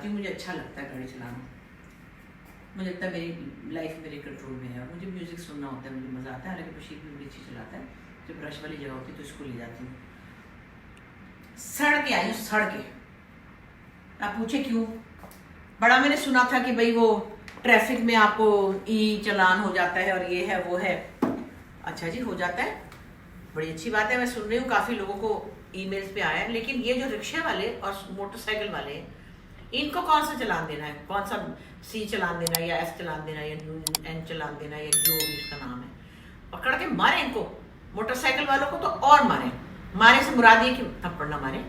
चलाती हूँ, मुझे अच्छा लगता है गाड़ी चलाना। मुझे लगता है मेरी लाइफ मेरे कंट्रोल में है। और मुझे म्यूज़िक सुनना होता है, मुझे मज़ा आता है। हालांकि मशीन भी बड़ी अच्छी चलाता है। जब रश वाली जगह होती है तो इसको ले जाती हूँ। सड़ के आई हूँ, सड़ के। आप पूछे क्यों? बड़ा मैंने सुना था कि भाई वो ट्रैफिक में आपको ई चालान हो जाता है और ये है वो है। अच्छा जी, हो जाता है, बड़ी अच्छी बात है। मैं सुन रही हूँ काफ़ी लोगों को ईमेल्स पे आया है। लेकिन ये जो रिक्शा वाले और मोटरसाइकिल वाले हैं, इनको कौन सा चलान देना है? कौन सा सी चलान देना है या एस चलान देना है या एन चलान देना है या जो भी उसका नाम है? पकड़ के मारे इनको। मोटरसाइकिल वालों को तो और मारे। मारे से मुराद ये कि थप्पड़ ना मारे,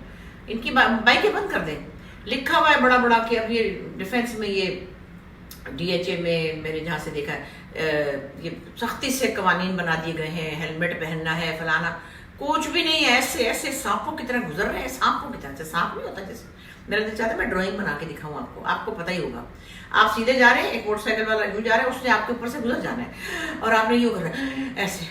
इनकी बाइकें बंद कर दें। लिखा हुआ है बड़ा बड़ा कि अब ये डिफेंस में, ये डीएचए में मैंने जहाँ से देखा है, ये सख्ती से कवानीन बना दिए गए हैं, हेलमेट पहनना है, फलाना। कुछ भी नहीं है। ऐसे ऐसे सांपों की तरह गुजर रहे हैं, सांपों की तरह से। सांप नहीं होता जैसे, मेरा दिल चाहता है मैं ड्राइंग बना के दिखाऊं आपको, आपको पता ही होगा। आप सीधे जा रहे हैं, एक मोटरसाइकिल वाला यूं जा रहा है, उसने आपके ऊपर से गुजर जाना है और आपने यूं करना है ऐसे,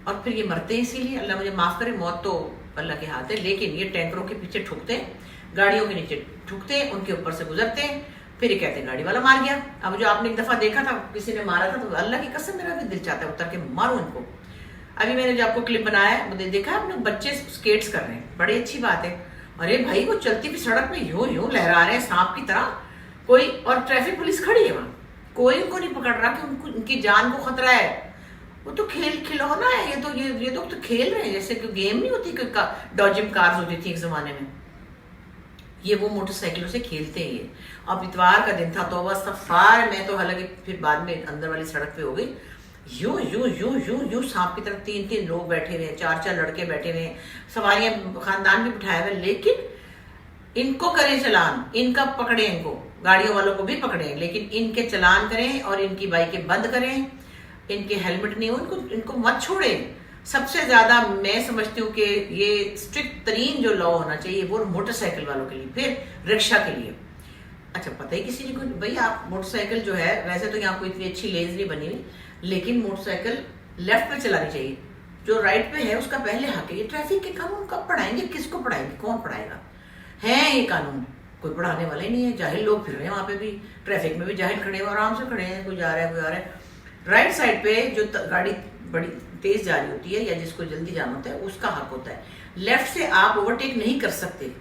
और फिर ये मरते हैं। इसीलिए अल्लाह मुझे माफ करे, मौत तो अल्लाह के हाथ है। लेकिन ये टैंकरों के पीछे ठुकते हैं, गाड़ियों के नीचे ठुकते हैं, उनके ऊपर से गुजरते हैं, फिर ये कहते हैं गाड़ी वाला मार गया। अब जो आपने एक दफा देखा था किसी ने मारा था, तो अल्लाह की कसम मेरा भी दिल चाहता है उतर के मारूं इनको। अभी मैंने जो आपको क्लिप बनाया है, देखा है आपने, बच्चे स्केट्स कर रहे हैं, बड़ी अच्छी बात है। अरे भाई, वो चलती हुई सड़क में यूं यूं लहरा रहे हैं सांप की तरह कोई, और ट्रैफिक पुलिस खड़ी है वहां, कोई उनको नहीं पकड़ रहा कि उनको, उनकी जान को खतरा है। वो तो खिलौना है। ये तो खेल रहे हैं जैसे कि गेम नहीं होती, डॉजिंग कार्स होती थी एक जमाने में, ये वो मोटरसाइकिलों से खेलते हैं ये। अब इतवार का दिन था, तो बस सफार मैं तो, हालांकि फिर बाद में अंदर वाली सड़क पे हो गई, यूं यूं यूं यूं यूं सांप की तरफ 3-3 लोग बैठे हुए हैं, 4-4 लड़के बैठे हुए हैं, सवारियां खानदान भी बिठाए हुए। लेकिन इनको करें चलान, इनका पकड़े, इनको गाड़ियों वालों को भी पकड़े, लेकिन इनके चलान करें और इनकी बाइकें बंद करें। इनके हेलमेट नहीं हो, इनको मत छोड़े। सबसे ज्यादा मैं समझती हूँ कि ये स्ट्रिक्ट तरीन जो लॉ होना चाहिए वो मोटरसाइकिल वालों के लिए, फिर रिक्शा के लिए। अच्छा, पता ही किसी को भाई, आप मोटरसाइकिल जो है, वैसे तो यहाँ कोई इतनी अच्छी लेज नहीं बनी हुई, लेकिन मोटरसाइकिल लेफ्ट पे चलानी चाहिए। जो राइट पे है उसका पहले हक है। ये ट्रैफिक के कानून कब पढ़ाएंगे? किसको पढ़ाएंगे? कौन पढ़ाएगा? है ये कानून कोई पढ़ाने वाला ही नहीं है। जाहिल लोग फिर रहे हैं वहां पे भी, ट्रैफिक में भी जाहिल खड़े हैं, आराम से खड़े हैं, कोई जा रहा है कोई आ रहा है। राइट साइड पे जो गाड़ी बड़ी तेज जा रही होती है या जिसको जल्दी जाना होता है, उसका हक होता है। लेफ्ट से आप ओवरटेक नहीं कर सकते।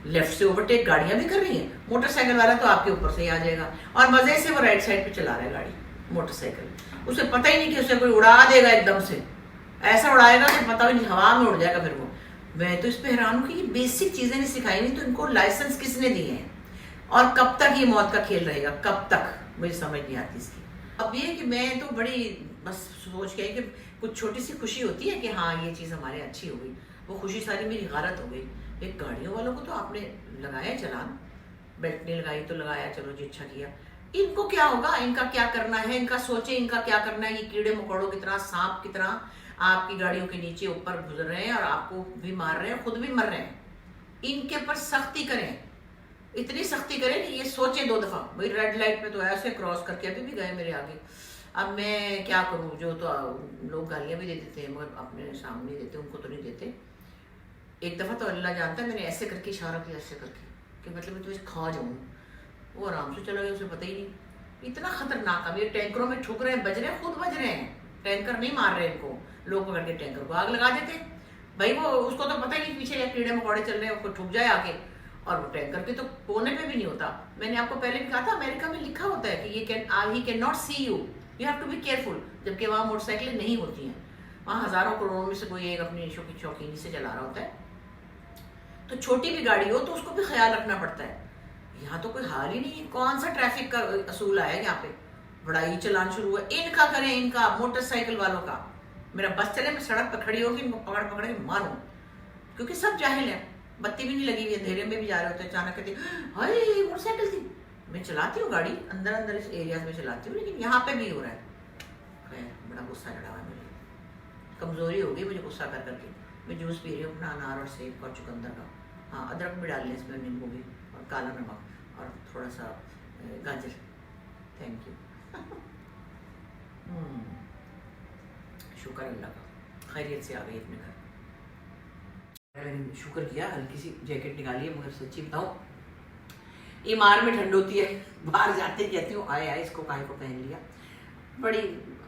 लेफ्ट से ओवरटेक गाड़ियां भी कर रही हैं, मोटरसाइकिल वाला तो आपके ऊपर से ही आ जाएगा, और मजे से वो राइट साइड पे चला रहा है गाड़ी, मोटरसाइकिल। उसे पता ही नहीं कि उसे कोई उड़ा देगा एकदम से, ऐसा उड़ाएगा कि पता भी नहीं, हवा में उड़ जाएगा फिर वो। मैं तो इस पे हैरान हूँ कि ये बेसिक चीजें नहीं सिखाई नहीं, तो इनको लाइसेंस किसने दिए हैं? और कब तक ये मौत का खेल रहेगा? कब तक? मुझे समझ नहीं आती इसकी। अब ये कि मैं तो बड़ी बस सोच के कि कुछ छोटी सी खुशी होती है कि हाँ ये चीज़ हमारे अच्छी हो गई, वो खुशी सारी मेरी गारत हो गई। एक गाड़ियों वालों को तो आपने लगाया चलान, बेल्ट नहीं लगाई तो लगाया, चलो जी अच्छा किया। इनको क्या होगा? इनका क्या करना है? इनका सोचे, इनका क्या करना है? ये कीड़े मकोड़ों की तरह, सांप की तरह आपकी गाड़ियों के नीचे ऊपर गुजर रहे हैं और आपको भी मार रहे हैं, खुद भी मर रहे हैं। इनके ऊपर सख्ती करें, इतनी सख्ती करें कि ये सोचे 2 दफा। भाई रेड लाइट पे तो ऐसे क्रॉस करके अभी भी गए मेरे आगे। अब मैं क्या करूं? जो तो लोग गालियां भी दे देते हैं मगर अपने सामने नहीं देते, उनको तो नहीं देते। एक दफा तो अल्लाह जानता है, मैंने ऐसे करके इशारा किया, ऐसे करके कि मतलब मैं तुम्हें खा जाऊं। वो आराम से चला गया, उसे पता ही नहीं। इतना खतरनाक। अब ये टैंकरों में ठुक रहे हैं, बज रहे हैं, खुद बज रहे हैं, टैंकर नहीं मार रहे इनको। लोग पकड़ के टैंकर को आग लगा देते भाई, वो उसको तो पता ही नहीं पीछे या कीड़े मकोड़े चल रहे हैं, उसको ठुक जाए आके, और वो टैंकर के तो कोने पे भी नहीं होता। मैंने आपको पहले भी कहा था, अमेरिका में लिखा होता है कि he can not see you, you have to be careful. जबकि वहाँ मोटरसाइकिलें नहीं होती हैं, वहाँ हजारों करोड़ों में से कोई एक अपनी शौकीनी से चला रहा होता है। तो छोटी भी गाड़ी हो तो उसको भी ख्याल रखना पड़ता है। यहाँ तो कोई हाल ही नहीं है। कौन सा ट्रैफिक का असूल आया यहाँ पे? बड़ा ही चलान शुरू हुआ। इनका करें, इनका मोटरसाइकिल वालों का। मेरा बस चले, मैं सड़क पर खड़ी होगी, पकड़ पकड़ के मारूं, क्योंकि सब जाहिल है। बत्ती भी नहीं लगी हुई, अंधेरे में भी जा रहे होते, अचानक कहते हाय मोटरसाइकिल थी। मैं चलाती हूँ गाड़ी अंदर अंदर इस एरिया में चलाती हूँ, लेकिन यहाँ पे भी हो रहा है। बड़ा गुस्सा चढ़ा हुआ है मुझे, कमजोरी हो गई मुझे गुस्सा कर करके। मैं जूस पी रही हूँ अपना अनार और सेब और चुकंदर का। हाँ, अदरक भी डाल लें इसमें, नींबू भी, और काला नमक और थोड़ा सा गाजर। Thank you. शुक्र अल्लाह का, खैरियत से आ गई अपने घर। मैंने शुक्र किया, हल्की सी जैकेट निकाली है, मगर सच्ची बताऊँ ईमान में ठंड होती है, बाहर जाते कहती हूँ आए आए इसको काहे को पहन लिया। बड़ी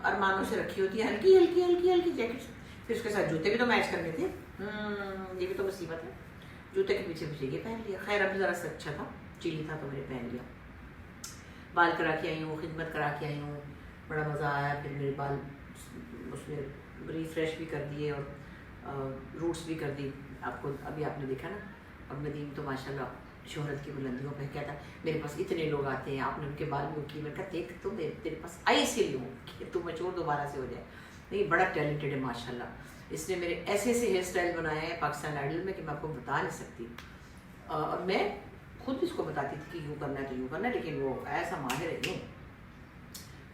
अरमानों से रखी होती है हल्की हल्की हल्की हल्की जैकेट, फिर उसके साथ जूते भी तो मैच करने थे। ये भी तो मुसीबत है, जूते के पीछे पीछे ये पहन लिया। खैर अभी ज़रा सा अच्छा था, चिली था तो मैंने पहन लिया। बाल करा के आई हूँ, खिदमत करा के आई हूँ, बड़ा मज़ा आया। फिर मेरे बाल उसमें रिफ्रेश भी कर दिए और रूट्स भी कर दी। आपको अभी आपने देखा ना। और नदीम तो माशाल्लाह शोहरत की बुलंदियों पे कहता है मेरे पास इतने लोग आते हैं, आपने उनके बाल में की। मैंने कहा देख तो तेरे पास आई इसीलिए हूँ कि तू मैच्योर दोबारा से हो जाए। नहीं, बड़ा टैलेंटेड है माशाल्लाह। इसने मेरे ऐसे ऐसे हेयर स्टाइल बनाए हैं पाकिस्तान आइडल में कि मैं आपको बता नहीं सकती। और मैं खुद इसको बताती थी कि यूँ करना है तो यूँ करना है, लेकिन वो ऐसा माहिर है यूँ।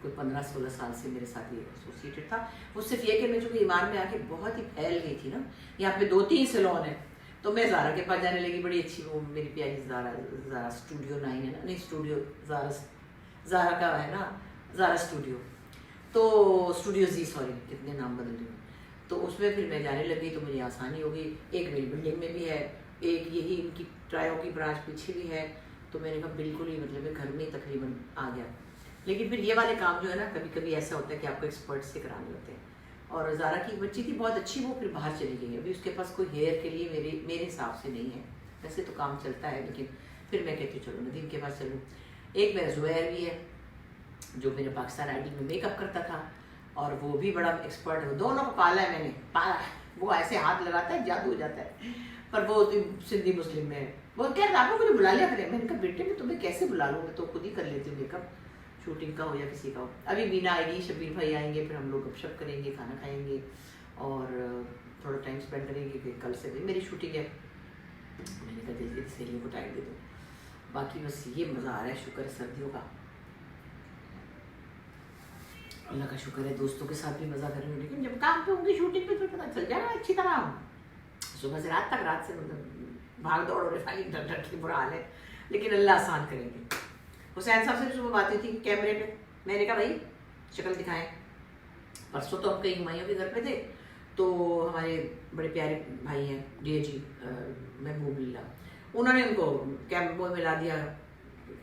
कोई 15-16 साल से मेरे साथ ये एसोसिएटेड था। वो सिर्फ ये कि मैं चूँकि ईमान में आके बहुत ही फैल गई थी ना, यहाँ पे 2-3 सैलून है, तो मैं ज़ारा के पास जाने लगी। बड़ी अच्छी वो मेरी प्यारी ज़ारा स्टूडियो 9 है ना, नहीं स्टूडियो ज़ारा का है ना, ज़ारा स्टूडियो, तो स्टूडियो जी सॉरी कितने नाम बदल रही हूँ। तो उसमें फिर मैं जाने लगी तो मुझे आसानी हो गई। एक मेरी बिल्डिंग में भी है, एक यही इनकी ट्रायो की ब्रांच पीछे भी है। तो मैंने कहा बिल्कुल ही मतलब मैं घर में ही तकरीबन आ गया। लेकिन फिर ये वाले काम जो है ना कभी कभी ऐसा होता है कि आपको एक्सपर्ट से कराने होते हैं। और ज़ारा की बच्ची थी बहुत अच्छी, वो फिर बाहर चली गई। अभी उसके पास कोई हेयर के लिए मेरे हिसाब से नहीं है। वैसे तो काम चलता है, लेकिन फिर मैं कहती हूँ चलो नदीम के पास चलूँ। एक मेरा ज़ुबैर भी है जो मेरे पाकिस्तान आइडल में मेकअप करता था, और वो भी बड़ा एक्सपर्ट है। दोनों को पाला है मैंने, पाला है। वो ऐसे हाथ लगाता है जादू हो जाता है। पर वो सिंधी मुस्लिम में है। वो कह रहा आपको मुझे बुला लिया करें। मैंने कहा बेटे मैं तुम्हें कैसे बुला लूँ, मैं तो खुद ही कर लेती हूँ मेकअप, शूटिंग का हो या किसी का हो। अभी मीना आएगी, शबीर भाई आएंगे, फिर हम लोग गपशप करेंगे, खाना खाएंगे और थोड़ा टाइम स्पेंड करेंगे कि कल से भी मेरी शूटिंग है। मैंने कहा जल्दी सहेलियों को टाइम दे दो। बाकी बस ये मज़ा आ रहा है, शुक्र है सर्दियों का, अल्लाह का शुक्र है। दोस्तों के साथ भी मज़ा कर रही हूँ, लेकिन जब काम पे होंगी शूटिंग पे तो पता चल जाएगा अच्छी तरह। सुबह से रात तक, रात से मतलब भाग दौड़ और फाइटिंग डर डर के बुरा हाल है, लेकिन अल्लाह आसान करेंगे। हुसैन साहब से भी सुबह बात हुई थी कैमरे पे। मैंने कहा भाई शक्ल दिखाएं। परसों तो हम कहीं हुमायूं के घर पे थे, तो हमारे बड़े प्यारे भाई हैं DAG महबूब लीला, उन्होंने उनको वो मिला दिया,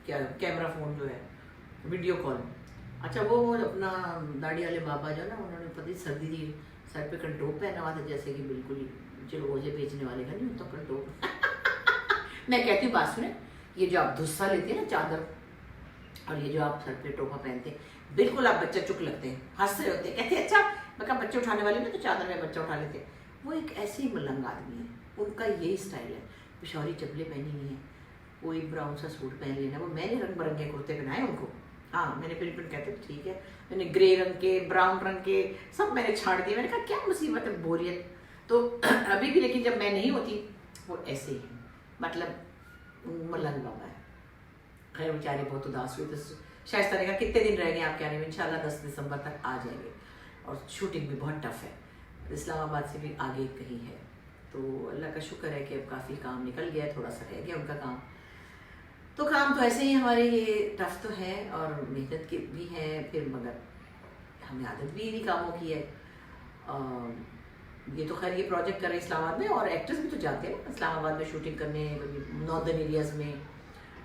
क्या कैमरा फ़ोन जो है वीडियो कॉल। अच्छा वो अपना दाढ़ी वाले बाबा जो ना, उन्होंने पता सर्दी थी, सर पे कंटोप पहना हुआ था, जैसे कि बिल्कुल ही चिलगोजे बेचने वाले का नहीं होता कंटोप। मैं कहती हूँ बात सुने, ये जो आप धुस्सा लेते हैं ना चादर, और ये जो आप सर पे टोपा पहनते हैं, बिल्कुल आप बच्चा चुक लगते हैं, हंस रहे होते हैं, कहते हैं अच्छा मैं कहा बच्चे उठाने वाले में तो चादर में बच्चा उठा लेते हैं। वो एक ऐसे ही मलंग आदमी है, उनका यही स्टाइल है। पिशौरी चपले पहनी हुई है, कोई ब्राउन सा सूट पहन लेना। वो मैंने रंग बिरंगे कुर्ते पहनाए उनको, हाँ मैंने फिर कहते ठीक है, मैंने ग्रे रंग के, ब्राउन रंग के सब मैंने छाड़ दिए। मैंने कहा क्या मुसीबत है, बोरियत तो अभी भी, लेकिन जब मैं नहीं होती वो ऐसे ही मतलब मलंग बाबा है। खैर बेचारे बहुत उदास हुए, तो शायद तरह का कितने दिन रह गए आपके आने में, इंशाल्लाह 10 दिसंबर तक आ जाएंगे। और शूटिंग भी बहुत टफ है, इस्लामाबाद से भी आगे कहीं है। तो अल्लाह का शुक्र है कि अब काफ़ी काम निकल गया है, थोड़ा सा रह गया उनका काम। तो काम तो ऐसे ही हमारे ये टफ तो है और मेहनत के भी हैं, फिर मगर हमें आदत भी इन्हीं कामों की है। ये तो खैर ये प्रोजेक्ट कर रहे हैं इस्लामाबाद में, और एक्टर्स भी तो जाते हैं ना इस्लामाबाद में शूटिंग करने, नॉर्दर्न एरियाज़ में,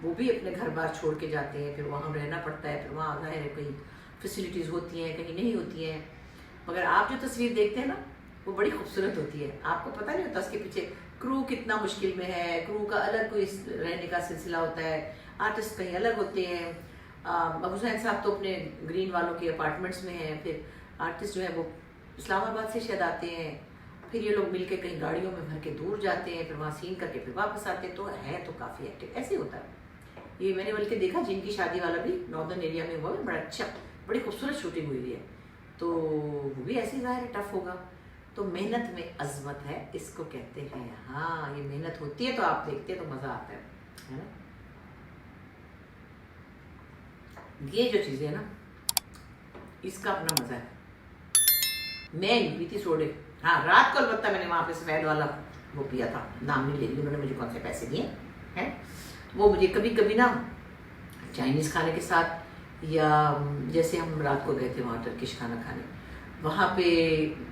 वो भी अपने घर बार छोड़ के जाते हैं, फिर वहाँ रहना पड़ता है। फिर वहाँ ज़ाहिर है कहीं फैसिलिटीज़ होती हैं, कहीं नहीं होती हैं, मगर आप जो तस्वीर देखते हैं ना वो बड़ी खूबसूरत होती है। आपको पता नहीं होता उसके पीछे क्रू कितना मुश्किल में है, क्रू का अलग कोई रहने का सिलसिला होता है, आर्टिस्ट कहीं अलग होते हैं। अब हुसैन साहब तो अपने ग्रीन वालों के अपार्टमेंट्स में हैं, फिर आर्टिस्ट जो है वो इस्लामाबाद से शायद आते हैं, फिर ये लोग मिलके कहीं गाड़ियों में भर के दूर जाते हैं, फिर वहाँ सीन करके फिर वापस आते हैं। तो है तो काफ़ी एक्टिव ऐसे होता है। ये मैंने बल्कि देखा जिनकी शादी वाला भी नॉर्दर्न एरिया में हुआ है, बड़ा अच्छा बड़ी खूबसूरत शूटिंग हुई है, तो वो भी ऐसे ज़ाहिर टफ होगा। तो मेहनत में अजमत है इसको कहते हैं। हाँ ये मेहनत होती है तो आप देखते हैं तो मज़ा आता है ना। ये जो चीज़ें है ना इसका अपना मज़ा है। मैं नहीं पीती सोडे, हाँ रात को अलबत्ता मैंने वहाँ पे सफ़ेद वाला वो पिया था, नाम नहीं ले रही, उन्होंने मुझे कौन से पैसे दिए हैं। वो मुझे कभी कभी ना चाइनीज़ खाने के साथ, या जैसे हम रात को गए थे वहाँ टर्किश खाना खाने, वहाँ पे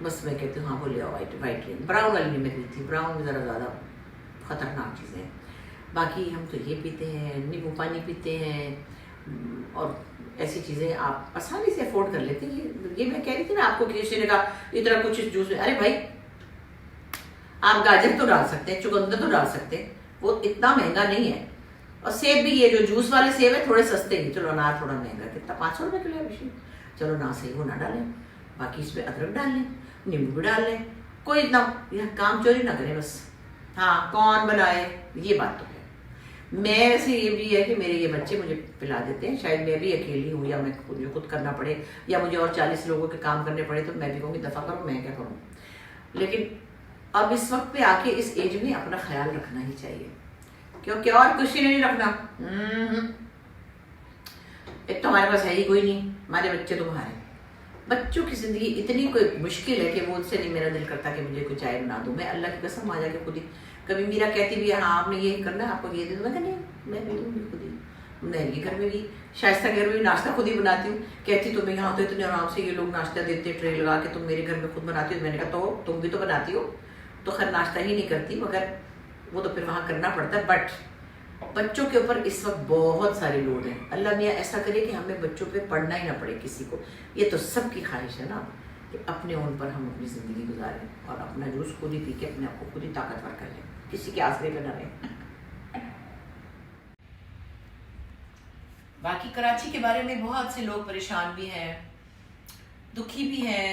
बस मैं कहती हूँ हाँ वो ले आओ वाइट वाइन, ब्राउन वाली नहीं मैं पी थी, ब्राउन में ज़रा ज़्यादा ख़तरनाक चीज़ें हैं। बाकी हम तो ये पीते हैं, नींबू पानी पीते हैं और ऐसी चीज़ें आप आसानी से अफोर्ड कर लेते हैं। ये मैं कह रही थी ना आपको कि किसी ने कहा इतना कुछ जूस में, अरे भाई आप गाजर तो डाल सकते हैं, चुकंदर तो डाल सकते हैं, वो इतना महंगा नहीं है। और सेब भी, ये जो जूस वाले सेब है थोड़े सस्ते हैं, चलो अनार थोड़ा महंगा, कितना 500 रुपये किलो है, चलो ना सेब वो ना डालें, बाकी इसमें अदरक डाल लें, नींबू भी डाल लें, कोई इतना यह काम चोरी ना करें बस। हाँ कौन बनाए ये बात तो है। मैं वैसे ये भी है कि मेरे ये बच्चे मुझे पिला देते हैं, शायद मैं भी अकेली हूँ या मैं खुद करना पड़े या मुझे और 40 लोगों के काम करने पड़े तो मैं भी कहूँगी दफ़ा करो, मैं क्या करूँ। लेकिन अब इस वक्त पे आके इस एज में अपना ख्याल रखना ही चाहिए, क्योंकि और कुछ नहीं रखना। एक तो हमारे पास है ही कोई नहीं, हमारे बच्चे तो बाहर हैं। बच्चों की जिंदगी इतनी कोई मुश्किल है कि वो उनसे नहीं मेरा दिल करता कि मुझे कोई चाय बना दो। मैं अल्लाह की कसम आ जाके खुद ही, कभी मीरा कहती भी है हाँ आपने ये करना है, आपको ये दे दो, मैं कहती नहीं मैं भी दूँगी खुद ही। नहरी घर में भी, शाइस्ता घर में भी नाश्ता खुद ही बनाती हूँ। कहती तुम्हें यहाँ तो इतने आराम से ये लोग नाश्ता देते ट्रे लगा के, तुम मेरे घर में खुद बनाती हो। मैंने कहा तो तुम भी तो बनाती हो, तो खैर नाश्ता ही नहीं करती, मगर वो तो फिर वहाँ करना पड़ता है। बट बच्चों के ऊपर इस वक्त बहुत सारी लोड है। अल्लाह मियाँ ऐसा करे कि हमें बच्चों पे पढ़ना ही ना पड़े किसी को। ये तो सबकी ख्वाहिश है ना कि अपने ओन पर हम अपनी ज़िंदगी गुजारें और अपना जूस खुद ही पी के अपने आप को खुद ही ताकतवर कर लें, किसी के आसरे पे ना रहें। बाकी कराची के बारे में बहुत से लोग परेशान भी हैं, दुखी भी हैं,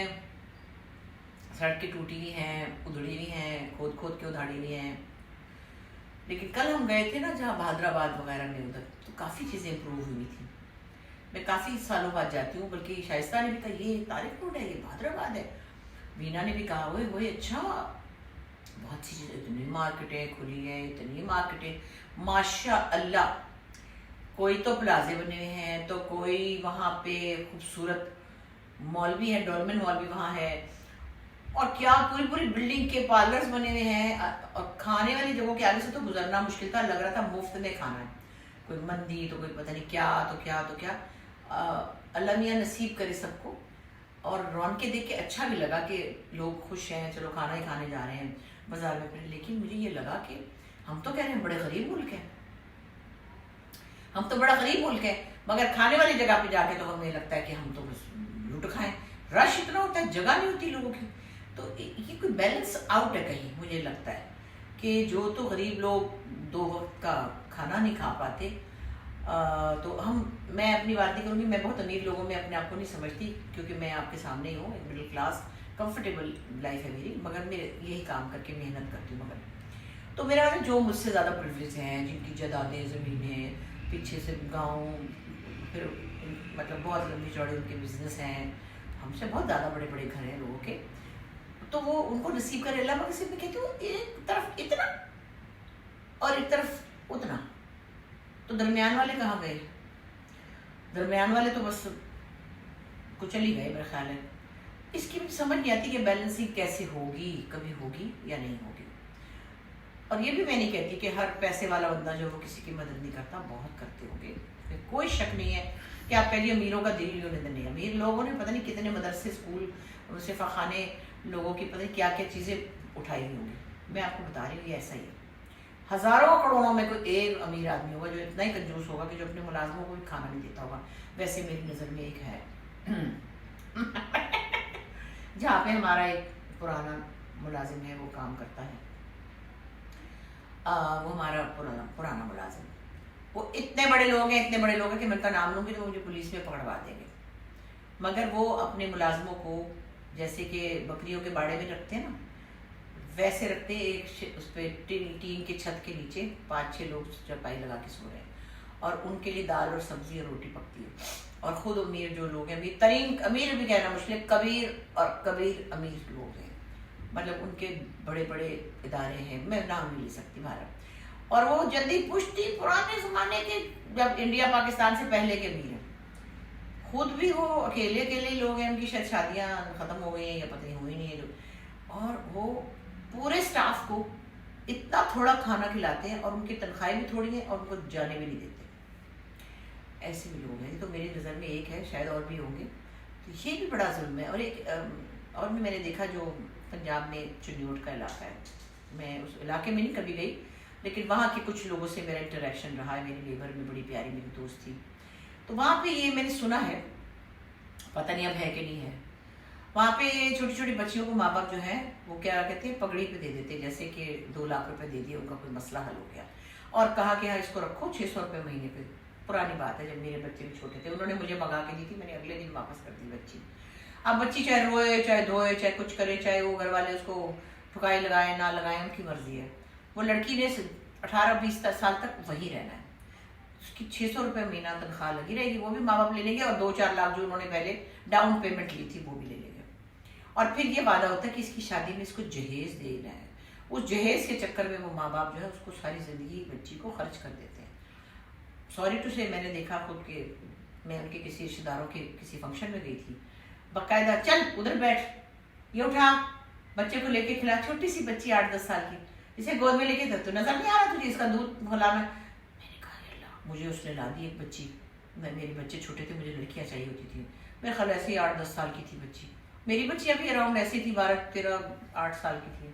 सड़कें टूटी हुई हैं, उधड़ी हुई हैं, खोद खोद के उधाड़ी हुई हैं। लेकिन कल हम गए थे ना जहाँ भादराबाद वगैरह में, उधर तो काफ़ी चीज़ें इम्प्रूव हुई थी। मैं काफ़ी सालों बाद जाती हूँ, बल्कि शाइस्ता ने भी कहा ये तारिक रोड है, ये भादराबाद है। वीना ने भी कहा वो अच्छा, बहुत सी चीज़ें, इतनी मार्केटें खुली हैं, इतनी मार्केटें माशा अल्लाह। कोई तो प्लाजे बने हुए हैं, तो कोई वहाँ पे खूबसूरत मॉल भी है, डॉलमेन मॉल भी वहाँ है, और क्या पूरी पूरी बिल्डिंग के पार्लर्स बने हुए हैं। और खाने वाली जगहों के आगे से तो गुजरना मुश्किल था, लग रहा था मुफ्त में खाना है, कोई मंदी तो कोई पता नहीं क्या तो क्या तो क्या। अल्लाह मियाँ नसीब करे सबको। और रौनकें देख के अच्छा भी लगा कि लोग खुश हैं, चलो खाना ही खाने जा रहे हैं बाजार में। लेकिन मुझे ये लगा कि हम तो कह रहे हैं बड़े गरीब मुल्क है, हम तो बड़ा गरीब मुल्क है, मगर खाने वाली जगह पे जाके तो हमें लगता है कि हम तो बस लुट खाएं। रश इतना होता है, जगह नहीं होती लोगों की। तो ये कोई बैलेंस आउट है कहीं, मुझे लगता है कि जो तो गरीब लोग 2 वक्त का खाना नहीं खा पाते। तो मैं अपनी बात नहीं करूँगी, मैं बहुत अमीर लोगों में अपने आप को नहीं समझती, क्योंकि मैं आपके सामने ही हूँ, एक मिडिल क्लास कंफर्टेबल लाइफ है मेरी, मगर मैं यही काम करके मेहनत करती हूँ। मगर तो मेरा जो मुझसे ज़्यादा प्रिविलेज हैं, जिनकी जायदादें ज़मीनें, पीछे से गाँव, फिर मतलब बहुत लंबी चौड़े उनके बिजनेस हैं, हमसे बहुत ज़्यादा बड़े बड़े घर हैं लोगों के, तो वो उनको नसीब करे अल्लाह। मगर सिर्फ मैं कहती हूँ एक तरफ इतना और एक तरफ उतना, तो दरमियान वाले कहाँ गए? दरमियान वाले तो बस कुचल ही गए मेरा ख्याल है। इसकी भी समझ नहीं आती कि बैलेंसिंग कैसे होगी, कभी होगी या नहीं होगी। और ये भी मैं नहीं कहती कि हर पैसे वाला बंदा जो वो किसी की मदद नहीं करता, बहुत करते होंगे, कोई शक नहीं है कि आप कह दिए अमीरों का दिल नहीं नहीं। अमीर लोगों ने पता नहीं कितने मदरसे, स्कूल, सिफा खाने, लोगों की पता नहीं क्या क्या चीज़ें उठाई हुई होंगी। मैं आपको बता रही हूँ ऐसा ही है। हज़ारों करोड़ों में कोई एक अमीर आदमी होगा जो इतना ही कंजूस होगा कि जो अपने मुलाजमों को भी खाना नहीं देता होगा। वैसे मेरी नज़र में एक है जहाँ पे हमारा एक पुराना मुलाजिम है, वो काम करता है, वो हमारा पुराना मुलाजिम, वो इतने बड़े लोग हैं, इतने बड़े लोग हैं कि मैं उनका नाम लूँगी तो मुझे पुलिस में पकड़वा देंगे। मगर वो अपने मुलाजमों को जैसे कि बकरियों के बाड़े में रखते हैं ना, वैसे रखते हैं। एक उस पर टीन के छत के नीचे 5-6 लोग चरपाई लगा के सो रहे हैं, और उनके लिए दाल और सब्जी और रोटी पकती है। और ख़ुद अमीर जो लोग हैं, अमीर तरीन अमीर भी कहना मुश्किल, कबीर और कबीर अमीर लोग हैं, मतलब उनके बड़े बड़े इदारे हैं, मैं नाम नहीं ले सकती भारत। और वो जल्दी पुश्ती पुराने ज़माने के, जब इंडिया पाकिस्तान से पहले के अमीर हैं, खुद भी वो अकेले अकेले लोग हैं, उनकी शायद शादियाँ ख़त्म हो गई हैं या पता नहीं हुई नहीं है जो। और वो पूरे स्टाफ को इतना थोड़ा खाना खिलाते हैं, और उनकी तनख्वाहें भी थोड़ी हैं, और उनको जाने भी नहीं देते। ऐसे भी लोग हैं, तो मेरी नज़र में एक है, शायद और भी होंगे। तो ये भी बड़ा जुल्म है। और एक और भी मैंने देखा, जो पंजाब में चुन्योट का इलाका है, मैं उस इलाके में नहीं कभी गई, लेकिन वहाँ के कुछ लोगों से मेरा इंटरेक्शन रहा है। मेरी नेबर में बड़ी प्यारी मेरी दोस्त थी, तो वहाँ पे ये मैंने सुना है, पता नहीं अब है कि नहीं है, वहाँ पे छोटी छोटी बच्चियों को माँ बाप जो है वो क्या कहते हैं, पगड़ी पे दे देते हैं, जैसे कि 2 लाख रुपए दे दिए, उनका कोई मसला हल हो गया, और कहा कि हाँ इसको रखो 600 रुपये महीने पे। पुरानी बात है, जब मेरे बच्चे भी छोटे थे, उन्होंने मुझे मंगा के दी थी, मैंने अगले दिन वापस कर दी बच्ची। अब बच्ची चाहे रोए, चाहे धोए, चाहे कुछ करे, चाहे वो घर वाले उसको ठुकाई लगाए ना लगाए, उनकी मर्जी है। वो लड़की ने 18-20 साल तक वही रहना है, उसकी 600 रुपये महीना तनख्वाह लगी रहेगी, वो भी माँ बाप ले लेंगे, और 2-4 लाख जो उन्होंने पहले डाउन पेमेंट ली थी वो भी ले लेंगे। और फिर ये वादा होता है कि इसकी शादी में इसको जहेज देना है। उस जहेज के चक्कर में वो माँ बाप जो है उसको सारी जिंदगी बच्ची को खर्च कर देते हैं। सॉरी टू से, मैंने देखा खुद के, मैं उनके किसी रिश्तेदारों के किसी फंक्शन में गई थी, बाकायदा चल उधर बैठ, ये उठा, बच्चे को लेके खिला, छोटी सी बच्ची 8-10 साल की, इसे गोद में लेके तो नजर नहीं आ रहा तुझे, इसका दूध खोला। मैंने कहा अल्लाह, मुझे उसने ला दी एक बच्ची, मेरे बच्चे छोटे थे, मुझे लड़कियां चाहिए होती थी, मेरे ख्याल ऐसे ही 8-10 साल की थी बच्ची, मेरी बच्ची अभी अराउंड ऐसी थी 12-13-8 साल की थी।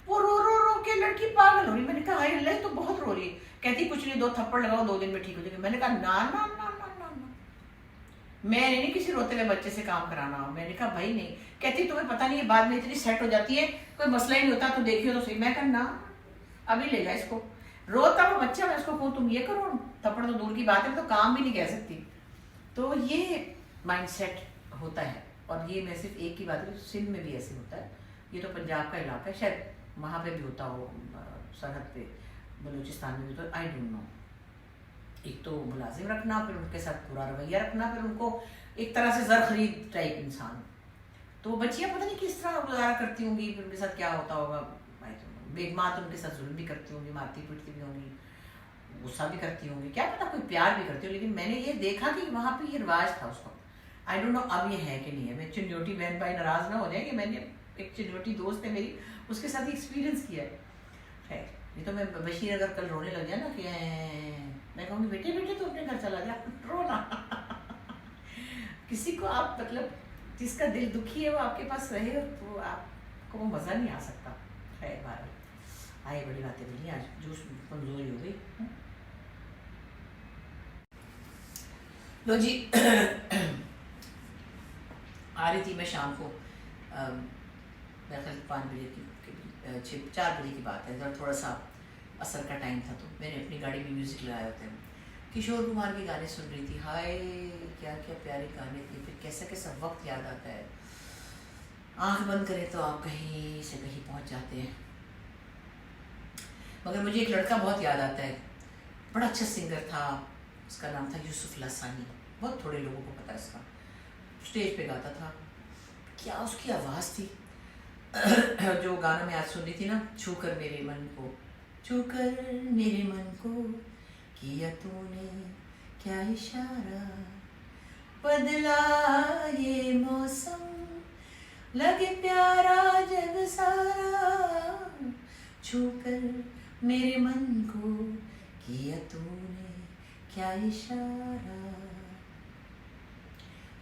वो रो रो रो के लड़की पागल हो रही। मैंने कहा हाय अल्लाह, तो बहुत रो रही है। कहती कुछ नहीं, 2 थप्पड़ लगाओ 2 दिन में ठीक हो जाएगी। मैंने कहा ना ना ना ना ना ना, मैंने नहीं किसी रोते हुए बच्चे से काम कराना। मैंने कहा भाई नहीं। कहती तुम्हें पता नहीं है, बाद में इतनी सेट हो जाती है, कोई मसला ही नहीं होता, तो देखियो तो सही। मैं कहा ना, अभी ले जा इसको, रोता वो बच्चा, मैं इसको कहूँ तुम ये करो, थप्पड़ तो दूर की बात है, तो काम भी नहीं कह सकती। तो ये माइंडसेट होता है, और ये मैं सिर्फ एक की बात करूँ, सिंध में भी ऐसे होता है, ये तो पंजाब का इलाका है, शायद वहाँ पे भी होता हो, सरहद पे बलूचिस्तान में भी, तो आई डोंट नो। एक तो मुलाजिम रखना, फिर उनके साथ पूरा रवैया रखना, फिर उनको एक तरह से जर खरीद टाइप इंसान। तो बच्चियाँ पता नहीं किस तरह गुजारा करती होंगी, फिर उनके साथ क्या होता होगा, बेगमात उनके साथ जुल्म भी करती होंगी, मारती पीटती भी होंगी, गुस्सा भी करती होंगी, क्या पता कोई प्यार भी करती हो। लेकिन मैंने ये देखा कि वहाँ पे ये रिवाज था उस वक्त। आई डोंट नो अब ये है कि नहीं है। मैं चिन्योटी बहन भाई नाराज ना हो जाए कि मैंने एक चिन्योटी दोस्त है मेरी, उसके साथ ही एक्सपीरियंस किया है। खैर, ये तो मैं बशीर अगर कल रोने लग जाए ना कि मैं कहूँगी बेटे बेटे तो अपने घर चला जा, रोना। किसी को आप मतलब जिसका दिल दुखी है वो आपके पास रहे, तो आपको वो मज़ा नहीं आ सकता। खैर बार आए, बड़ी बातें बोली आज, जोश कमजोरी हो गई। लो जी, आ रही थी मैं शाम को, मेरे ख्याल 5 बजे की 4 बजे की बात है, जब थोड़ा सा असर का टाइम था, तो मैंने अपनी गाड़ी में म्यूज़िक लगाए होते हैं, किशोर कुमार के गाने सुन रही थी। हाय क्या क्या प्यारे गाने थे। फिर कैसा कैसा वक्त याद आता है, आंख बंद करें तो आप कहीं से कहीं पहुंच जाते हैं। मगर मुझे एक लड़का बहुत याद आता है, बड़ा अच्छा सिंगर था, उसका नाम था यूसुफ लसानी, बहुत थोड़े लोगों को पता है इसका। स्टेज पे गाता था, क्या उसकी आवाज़ थी। जो गाना मैं आज सुन रही थी ना, छू कर मेरे मन को, छू कर मेरे मन को किया तूने क्या इशारा, बदला ये मौसम लगे प्यारा जग सारा, छू कर मेरे मन को किया तूने क्या इशारा।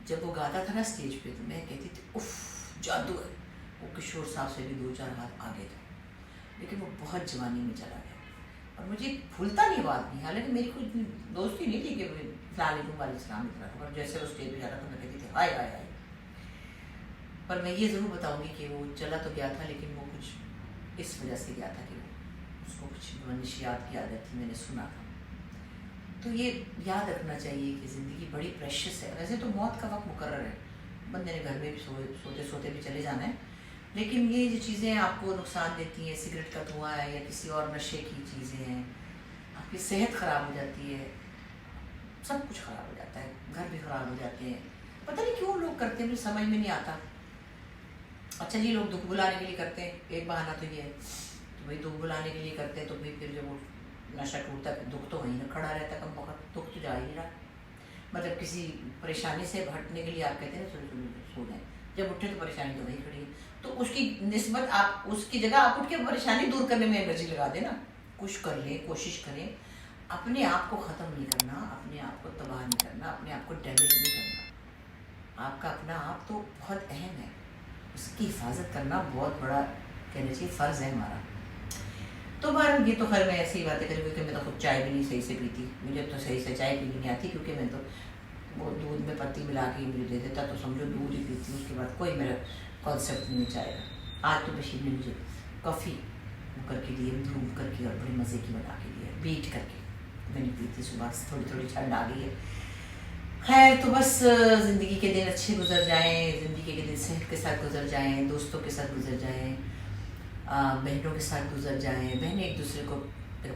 जब वो गाता था ना स्टेज पे, तो मैं कहती थी उफ जादू है। वो किशोर साहब से भी 2-4 हाथ आगे था, लेकिन वो बहुत जवानी में चला गया, और मुझे भूलता नहीं वो आदमी। हालांकि मेरी कोई दोस्ती नहीं थी कि सलाम इतना, और जैसे वो स्टेज पे जाता था मैं कहती थी हाय हाय हाय। पर मैं ये ज़रूर बताऊंगी कि वो चला तो गया था, लेकिन वो कुछ इस वजह से गया था कि उसको कुछ मनशियात की आदत थी, मैंने सुना था। तो ये याद रखना चाहिए कि ज़िंदगी बड़ी प्रेशियस है। वैसे तो मौत का वक्त मुकर्रर है, बंदे ने घर में भी सोते सोते भी चले जाना है, लेकिन ये जो चीज़ें आपको नुकसान देती हैं, सिगरेट का धुआं है या किसी और नशे की चीज़ें हैं, आपकी सेहत ख़राब हो जाती है, सब कुछ ख़राब हो जाता है, घर भी ख़राब हो जाते हैं। पता नहीं क्यों लोग करते हैं, मुझे समझ में नहीं आता। अच्छा जी, लोग दुख बुलाने के लिए करते हैं, एक बहाना तो ये है, तो भाई दुख बुलाने के लिए करते हैं, तो भाई फिर जब वो नशा टूटता है दुख तो वहीं ना खड़ा रहता है, कम वक्त दुख तो जा ही रहा। मतलब किसी परेशानी से हटने के लिए आप कहते हैं ना सो जाए, जब उठे तो परेशानी तो वहीं खड़ी है, तो उसकी निस्बत आप उसकी जगह आप उठ के परेशानी दूर करने में एनर्जी लगा देना। कुछ कर लें, कोशिश करें, अपने आप को ख़त्म नहीं करना, अपने आप को तबाह नहीं करना, अपने आप को डैमेज नहीं करना। आपका अपना आप तो बहुत अहम है, उसकी हिफाजत करना बहुत बड़ा कहना चाहिए फ़र्ज़ है हमारा। तो बार ये तो खैर मैं ऐसी बातें करी, क्योंकि मैं तो खुद चाय भी नहीं सही से पीती, मुझे तो सही से चाय पीनी नहीं आती, क्योंकि मैं तो वो दूध में पत्ती मिला के मुझे दे देता तो समझो दूध ही पीती हूँ, उसके बाद कोई मेरा कॉन्सेप्ट नहीं चाय का। आज तो बशीर ने मुझे कॉफ़ी करके दी, धूप करके और बड़े मज़े की बना के दी है, बीट करके मैंने पी थी सुबह से, थोड़ी थोड़ी ठंड आ गई है। खैर तो बस ज़िंदगी के दिन अच्छे गुजर जाएं, ज़िंदगी के दिन सेहत के साथ गुजर जाएं, दोस्तों के साथ गुजर जाएं, बहनों के साथ गुजर जाएं। बहनें एक दूसरे को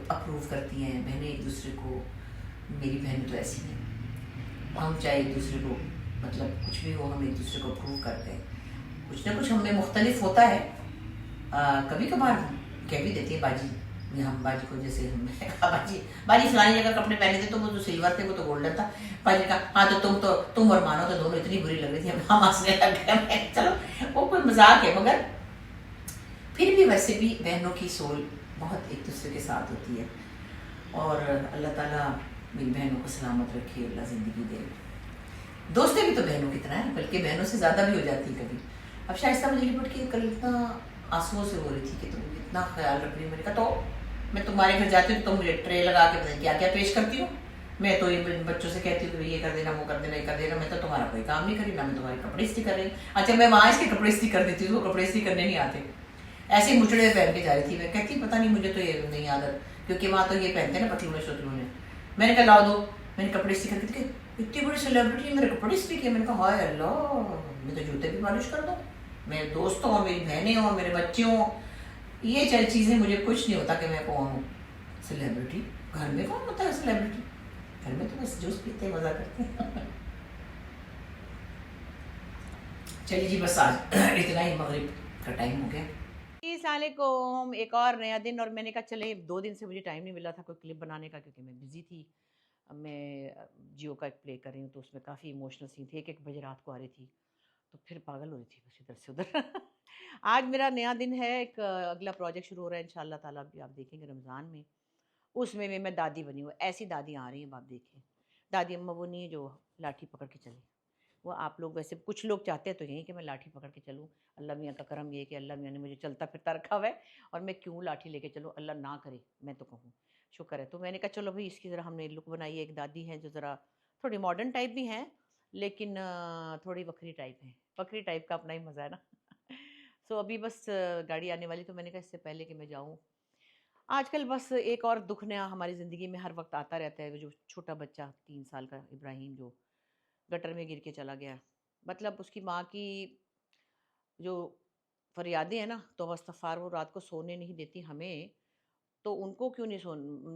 अप्रूव करती हैं, बहनें एक दूसरे को, मेरी बहन तो ऐसी हैं, हम चाहे एक दूसरे को मतलब कुछ भी हो, हम एक दूसरे को अप्रूव करते हैं। कुछ ना कुछ हमें मुख्तलिफ होता है, कभी कभार कह भी देती है बाजी, हम बाजी को, जैसे हमने कहा बाजी बाजी फलानी जगह कपड़े पहने थे तो वो जो सिल्वर थे वो तो गोल्डन था। बाजी का हाँ तो तुम और मानो तो दोनों इतनी बुरी लग रही थी, हम हंसने लग गए। चलो वो कोई मजाक है, मगर फिर भी वैसे भी बहनों की सोल बहुत एक दूसरे के साथ होती है। और अल्लाह ताला मेरी बहनों को सलामत रखे, अल्लाह ज़िंदगी दे। दोस्तें भी तो बहनों की तरह हैं, बल्कि बहनों से ज़्यादा भी हो जाती है कभी। अब शाइस्ता मुझे लिपट के कल इतना आंसुओं से हो रही थी कि तुम इतना ख्याल रख रही हो। मैंने कहा तो मैं तुम्हारे घर जाती हूँ तो मुझे ट्रे लगा के पता नहीं क्या क्या पेश करती हूँ। मैं तो ये बच्चों से कहती हूँ कि ये कर देना, वो कर देना, ये कर देना। मैं तो तुम्हारा कोई काम नहीं करी, ना मैं तुम्हारे कपड़े इस्त्री कर रही। अच्छा मैं वहाँ इसके कपड़े इस्त्री कर देती हूँ, वो कपड़े इस्त्री करने नहीं आते, ऐसे ही मुचड़े पहन के जा रही थी। मैं कहती पता नहीं मुझे तो ये नहीं आदत, क्योंकि वहाँ तो ये पहनते ना पतलूने शतलूने। मैंने कहा लाओ दो, मैंने कपड़े इस्त्री करके इतनी बड़ी सेलिब्रिटी मेरे कपड़े इस्त्री किए। मैंने कहा हाय अल्लाह, मैं तो जूते भी पॉलिश कर दूँ, मेरे दोस्त हों, मेरी बहनें हों, मेरे बच्चे हों, ये चार चीज़ें मुझे कुछ नहीं होता कि मैं कौन हूँ सेलिब्रिटी। घर में कौन होता है सेलिब्रिटी, घर में तो बस जूस पीते मज़ा करते हैं। चलिए जी बस आज इतना ही, मगरिब का टाइम हो गया। अस्सलामुअलैकुम, एक और नया दिन। और मैंने कहा चले 2 दिन से मुझे टाइम नहीं मिला था कोई क्लिप बनाने का, क्योंकि मैं बिज़ी थी। अब मैं जियो का एक प्ले कर रही हूँ तो उसमें काफ़ी इमोशनल सीन थे, 1-1 बजे रात को आ रही थी, तो फिर पागल हो रही थी बस इधर से उधर। आज मेरा नया दिन है, एक अगला प्रोजेक्ट शुरू हो रहा है इंशाल्लाह ताला, अभी आप देखेंगे रमज़ान में। उसमें भी मैं दादी बनी हूँ, ऐसी दादी आ रही हैं आप देखें। दादी अम्मा वो नहीं है जो लाठी पकड़ के चले, वो आप लोग वैसे कुछ लोग चाहते हैं तो यही कि मैं लाठी पकड़ के चलूँ। अल्लाह मियाँ का करम ये है कि अल्लाह मियाँ ने मुझे चलता फिरता रखा हुआ है, और मैं क्यों लाठी लेके चलूँ, अल्लाह ना करे मैं तो कहूँ, शुक्र है। तो मैंने कहा चलो भाई इसकी ज़रा हमने लुक बनाई है। एक दादी है जो ज़रा थोड़ी मॉडर्न टाइप भी हैं, लेकिन थोड़ी बकरी टाइप है, बकरी टाइप का अपना ही मज़ा है ना। सो अभी बस गाड़ी आने वाली, तो मैंने कहा इससे पहले कि मैं जाऊँ, आजकल बस एक और दुख नया हमारी ज़िंदगी में हर वक्त आता रहता है। वो जो छोटा बच्चा 3 साल का इब्राहिम जो गटर में गिर के चला गया, मतलब उसकी माँ की जो फरियादें हैं ना, तो इस्तग़फ़ार, वो रात को सोने नहीं देती हमें, तो उनको क्यों नहीं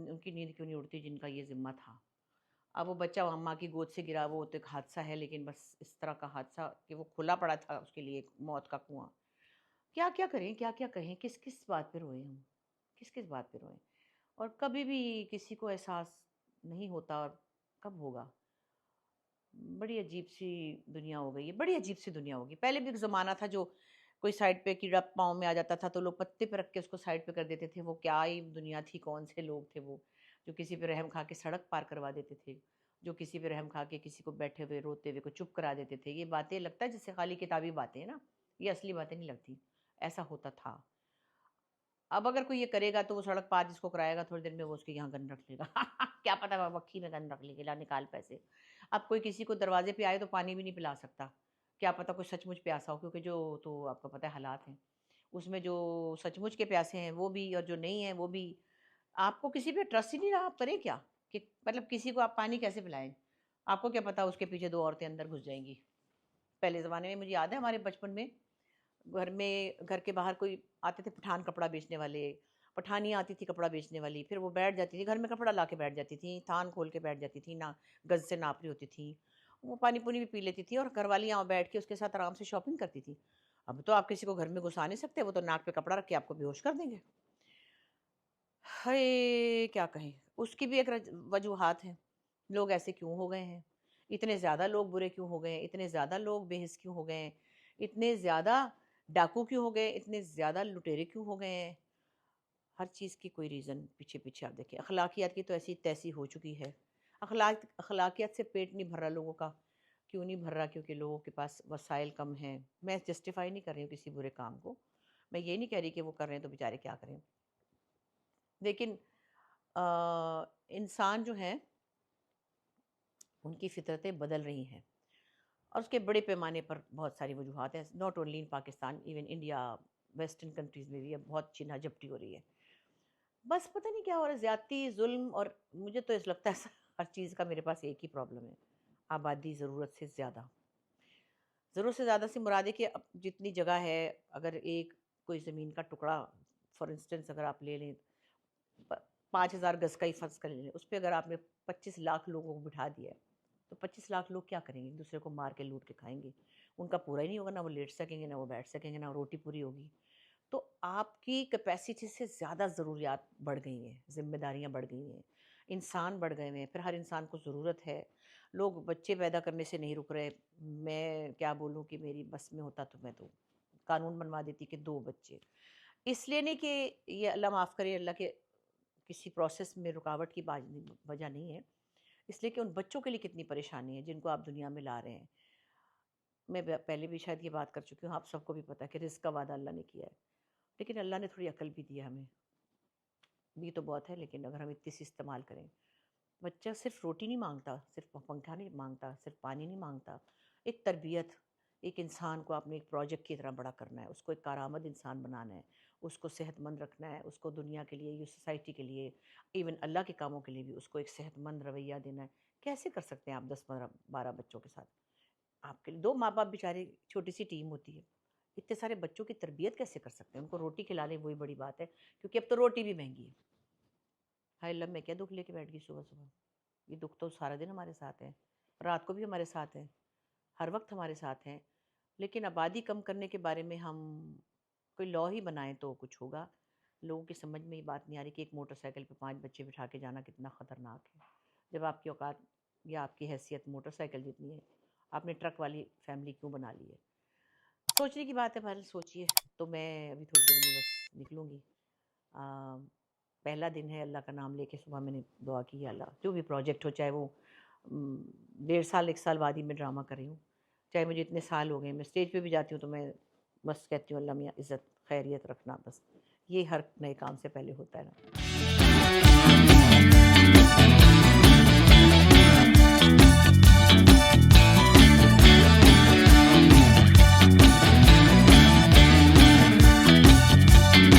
उनकी नींद क्यों नहीं उड़ती जिनका ये ज़िम्मा था। अब वो बच्चा अम्मा की गोद से गिरा, वो तो एक हादसा है, लेकिन बस इस तरह का हादसा कि वो खुला पड़ा था उसके लिए एक मौत का कुआं। क्या क्या करें, क्या क्या कहें, किस किस बात पे रोएं हम, किस किस बात पे रोएं। और कभी भी किसी को एहसास नहीं होता, और कब होगा। बड़ी अजीब सी दुनिया हो गई है, बड़ी अजीब सी दुनिया होगी। पहले भी एक ज़माना था जो कोई साइड पे कीड़ा पाँव में आ जाता था तो लोग पत्ते पे रख के उसको साइड पे कर देते थे। वो क्या ही दुनिया थी, कौन से लोग थे वो, जो किसी पे रहम खा के सड़क पार करवा देते थे, जो किसी पे रहम खा के किसी को बैठे हुए रोते हुए को चुप करा देते थे। ये बातें लगता है जैसे खाली किताबी बातें हैं ना, ये असली बातें नहीं लगती। ऐसा होता था। अब अगर कोई ये करेगा तो वो सड़क पार जिसको कराएगा थोड़ी देर में वो उसके यहाँ गन रख लेगा। क्या पता वह मक्खी में गन रख लेगी, ला निकाल पैसे। अब कोई किसी को दरवाजे पे आए तो पानी भी नहीं पिला सकता, क्या पता कोई सचमुच प्यासा हो, क्योंकि जो तो आपको पता है हालात हैं उसमें, जो सचमुच के प्यासे हैं वो भी और जो नहीं है वो भी। आपको किसी पे ट्रस्ट ही नहीं रहा, आप करें क्या, कि मतलब किसी को आप पानी कैसे पिलाएं। आपको क्या पता उसके पीछे 2 औरतें अंदर घुस जाएंगी। पहले ज़माने में मुझे याद है हमारे बचपन में घर में, घर के बाहर कोई आते थे पठान कपड़ा बेचने वाले, पठानियाँ आती थी कपड़ा बेचने वाली, फिर वो बैठ जाती थी घर में, कपड़ा ला के बैठ जाती थी, थान खोल के बैठ जाती थी ना, गज से नाप रही होती थी। वो पानी पुनी भी पी लेती थी और घरवालियाँ बैठ के उसके साथ आराम से शॉपिंग करती थी। अब तो आप किसी को घर में घुसा नहीं सकते, वो तो नाक पे कपड़ा रख के आपको बेहोश कर देंगे। हाय क्या कहें, उसकी भी एक वजूहात है, लोग ऐसे क्यों हो गए हैं, इतने ज़्यादा लोग बुरे क्यों हो गए हैं, इतने ज़्यादा लोग बेहिस क्यों हो गए हैं, इतने ज़्यादा डाकू क्यों हो गए, इतने ज़्यादा लुटेरे क्यों हो गए हैं। हर चीज़ की कोई रीज़न पीछे पीछे आप देखिए। अखलाकियात की तो ऐसी तैसी हो चुकी है। अखलाकियात से पेट नहीं भर रहा लोगों का। क्यों नहीं भर रहा, क्योंकि लोगों के पास वसाइल कम हैं। मैं जस्टिफाई नहीं कर रही हूँ किसी बुरे काम को, मैं ये नहीं कह रही कि वो कर रहे हैं तो बेचारे क्या करें। लेकिन इंसान जो हैं उनकी फितरतें बदल रही हैं और उसके बड़े पैमाने पर बहुत सारी वजूहत हैं, not only in Pakistan, even India, western countries में भी अब बहुत चिन्हा झपटी हो रही है। बस पता नहीं क्या हो रहा है, ज़्यादती, ज़ुल्म। और मुझे तो ऐसा लगता है हर चीज़ का मेरे पास एक ही प्रॉब्लम है, आबादी ज़रूरत से ज़्यादा। ज़रूरत से ज़्यादा से मुराद है कि अब जितनी जगह है, अगर एक कोई ज़मीन का टुकड़ा फॉर इंस्टेंस अगर आप ले लें, 5,000 गज का ही फर्ज कर लें, उस पर अगर आपने 25 लाख लोगों को बिठा दिया है, तो 25 लाख लोग क्या करेंगे? एक दूसरे को मार के लूट के खाएंगे। उनका पूरा ही नहीं होगा, ना वो लेट सकेंगे, ना वो बैठ सकेंगे, ना रोटी पूरी होगी। तो आपकी कैपेसिटी से ज़्यादा ज़रूरियात बढ़ गई हैं, ज़िम्मेदारियाँ बढ़ गई हैं, इंसान बढ़ गए हैं, फिर हर इंसान को ज़रूरत है। लोग बच्चे पैदा करने से नहीं रुक रहे। मैं क्या बोलूँ कि मेरी बस में होता तो मैं तो कानून बनवा देती कि 2 बच्चे। इसलिए नहीं कि ये अल्लाह माफ़ करे, अल्लाह के किसी प्रोसेस में रुकावट की वजह नहीं है, इसलिए कि उन बच्चों के लिए कितनी परेशानी है जिनको आप दुनिया में ला रहे हैं। मैं पहले भी शायद ये बात कर चुकी हूँ, आप सबको भी पता है कि रिज़्क का वादा अल्लाह ने किया है, लेकिन अल्लाह ने थोड़ी अकल भी दी है हमें। भी तो बहुत है, लेकिन अगर हम इतनी सी इस्तेमाल करें। बच्चा सिर्फ रोटी नहीं मांगता, सिर्फ पंखा नहीं मांगता, सिर्फ पानी नहीं मांगता। एक तरबियत, एक इंसान को आपने एक प्रोजेक्ट की तरह बड़ा करना है, उसको एक कारआमद इंसान बनाना है, उसको सेहतमंद रखना है, उसको दुनिया के लिए, ये सोसाइटी के लिए, इवन अल्लाह के कामों के लिए भी उसको एक सेहतमंद रवैया देना है। कैसे कर सकते हैं आप 10-15-12 बच्चों के साथ? आपके लिए 2 माँ-बाप बेचारे, छोटी-सी टीम होती है। इतने सारे बच्चों की तरबियत कैसे कर सकते हैं? उनको रोटी खिला लें वही बड़ी बात है, क्योंकि अब तो रोटी भी महँगी है। हाय अल्लाह, मैं क्या दुःख लेके बैठ गई सुबह-सुबह? ये दुःख तो सारा दिन हमारे साथ है, रात को भी हमारे साथ है, हर वक़्त हमारे साथ हैं। लेकिन आबादी कम करने के बारे में हम कोई लॉ ही बनाएँ तो कुछ होगा। लोगों की समझ में ये बात नहीं आ रही कि एक मोटरसाइकिल पे 5 बच्चे बिठा के जाना कितना ख़तरनाक है। जब आपकी औकात या आपकी हैसियत मोटरसाइकिल जितनी है, आपने ट्रक वाली फ़ैमिली क्यों बना ली है? सोचने की बात है, बहरहाल सोचिए। तो मैं अभी थोड़ी देर में बस निकलूँगी। अ, पहला दिन है, अल्लाह का नाम लेके सुबह मैंने दुआ की, या अल्लाह जो भी प्रोजेक्ट हो, चाहे वो 1.5 साल 1 साल बाद ही मैं ड्रामा कर रही हूँ, चाहे मुझे इतने साल हो गए, मैं स्टेज पे भी जाती हूँ तो मैं बस कहती हूँ अल्लाह मियाँ इज़्ज़त खैरियत रखना, बस ये हर नए काम से पहले होता है ना।